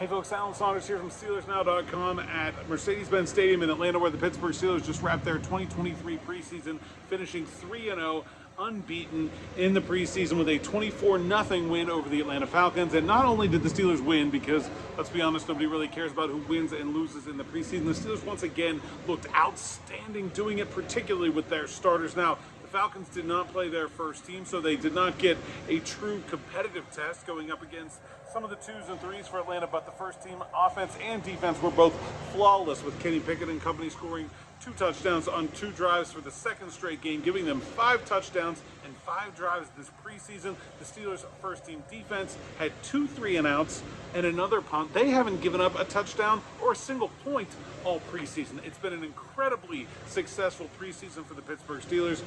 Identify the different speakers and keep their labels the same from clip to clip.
Speaker 1: Hey folks, Alan Saunders here from SteelersNow.com at Mercedes-Benz Stadium in Atlanta, where the Pittsburgh Steelers just wrapped their 2023 preseason, finishing 3-0, unbeaten in the preseason with a 24-0 win over the Atlanta Falcons. And not only did the Steelers win, because let's be honest, nobody really cares about who wins and loses in the preseason, the Steelers once again looked outstanding, doing it particularly with their starters. Now, the Falcons did not play their first team, so they did not get a true competitive test going up against some of the 2s and 3s for Atlanta, but the first team offense and defense were both flawless, with Kenny Pickett and company scoring 2 touchdowns on 2 drives for the second straight game, giving them 5 touchdowns and 5 drives this preseason. The Steelers' first team defense had 2 3-and-outs and another punt. They haven't given up a touchdown or a single point all preseason. It's been an incredibly successful preseason for the Pittsburgh Steelers.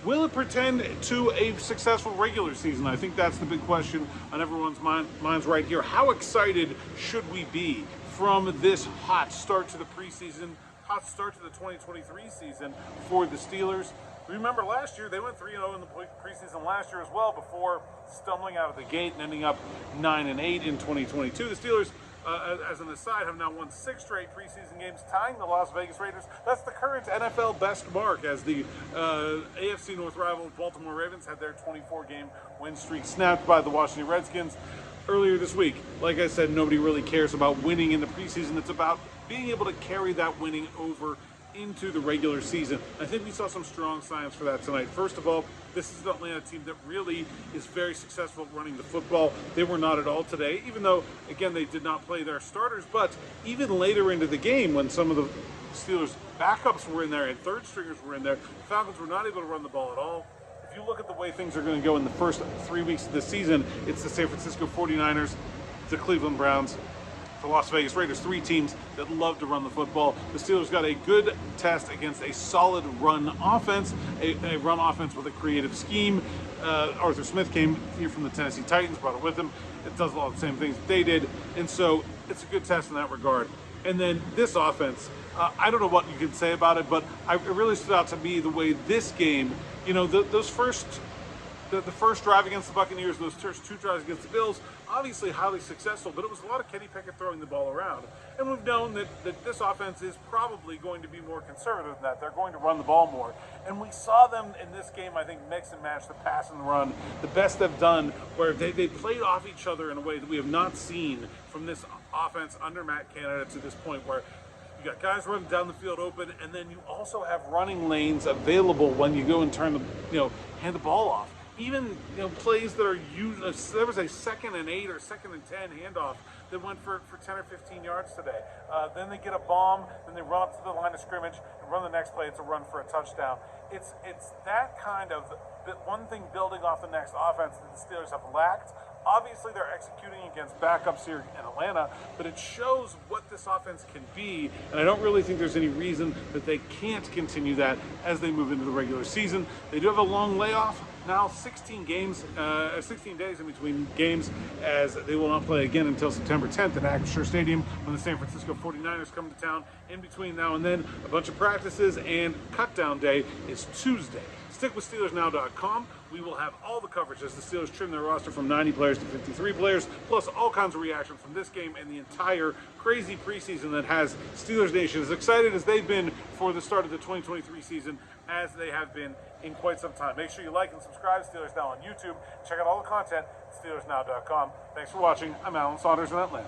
Speaker 1: Will it pretend to a successful regular season? I think that's the big question on everyone's minds right here. How excited should we be from this hot start to the preseason, hot start to the 2023 season for the Steelers? Remember last year, they went 3-0 in the preseason last year as well, before stumbling out of the gate and ending up 9-8 in 2022. The Steelers, as an aside, have now won 6 straight preseason games, tying the Las Vegas Raiders. That's the current NFL best mark, as the AFC North rival Baltimore Ravens had their 24-game win streak snapped by the Washington Redskins earlier this week. Like I said, nobody really cares about winning in the preseason. It's about being able to carry that winning over into the regular season. I think we saw some strong signs for that tonight. First of all, this is an Atlanta team that really is very successful at running the football. They were not at all today, even though, again, they did not play their starters. But even later into the game, when some of the Steelers' backups were in there and third stringers were in there, the Falcons were not able to run the ball at all. If you look at the way things are going to go in the first 3 weeks of the season, it's the San Francisco 49ers, the Cleveland Browns, the Las Vegas Raiders, 3 teams that love to run the football. The Steelers got a good test against a solid run offense, a run offense with a creative scheme. Arthur Smith came here from the Tennessee Titans, brought it with him. It does a lot of the same things that they did, and so it's a good test in that regard. And then this offense, I don't know what you can say about it, but it really stood out to me the way this game, you know, the first drive against the Buccaneers, those first 2 drives against the Bills, obviously highly successful, but it was a lot of Kenny Pickett throwing the ball around. And we've known that this offense is probably going to be more conservative than that. They're going to run the ball more. And we saw them in this game, I think, mix and match the pass and the run, the best they've done, where they played off each other in a way that we have not seen from this offense under Matt Canada to this point, where you got guys running down the field open, and then you also have running lanes available when you go and hand the ball off. Even plays that are used. There was a 2nd and 8 or 2nd and 10 handoff that went for 10 or 15 yards today. Then they get a bomb, then they run up to the line of scrimmage and run the next play. It's a run for a touchdown. It's that kind of one thing building off the next offense that the Steelers have lacked. Obviously, they're executing against backups here in Atlanta, but it shows what this offense can be, and I don't really think there's any reason that they can't continue that as they move into the regular season. They do have a long layoff now, 16 days in between games, as they will not play again until September 10th at Acrisure Stadium when the San Francisco 49ers come to town. In between now and then, a bunch of practices, and cutdown day is Tuesday. Stick with SteelersNow.com. We will have all the coverage as the Steelers trim their roster from 90 players to 53 players, plus all kinds of reaction from this game and the entire crazy preseason that has Steelers Nation as excited as they've been for the start of the 2023 season as they have been in quite some time. Make sure you like and subscribe to Steelers Now on YouTube. Check out all the content at SteelersNow.com. Thanks for watching. I'm Alan Saunders in Atlanta.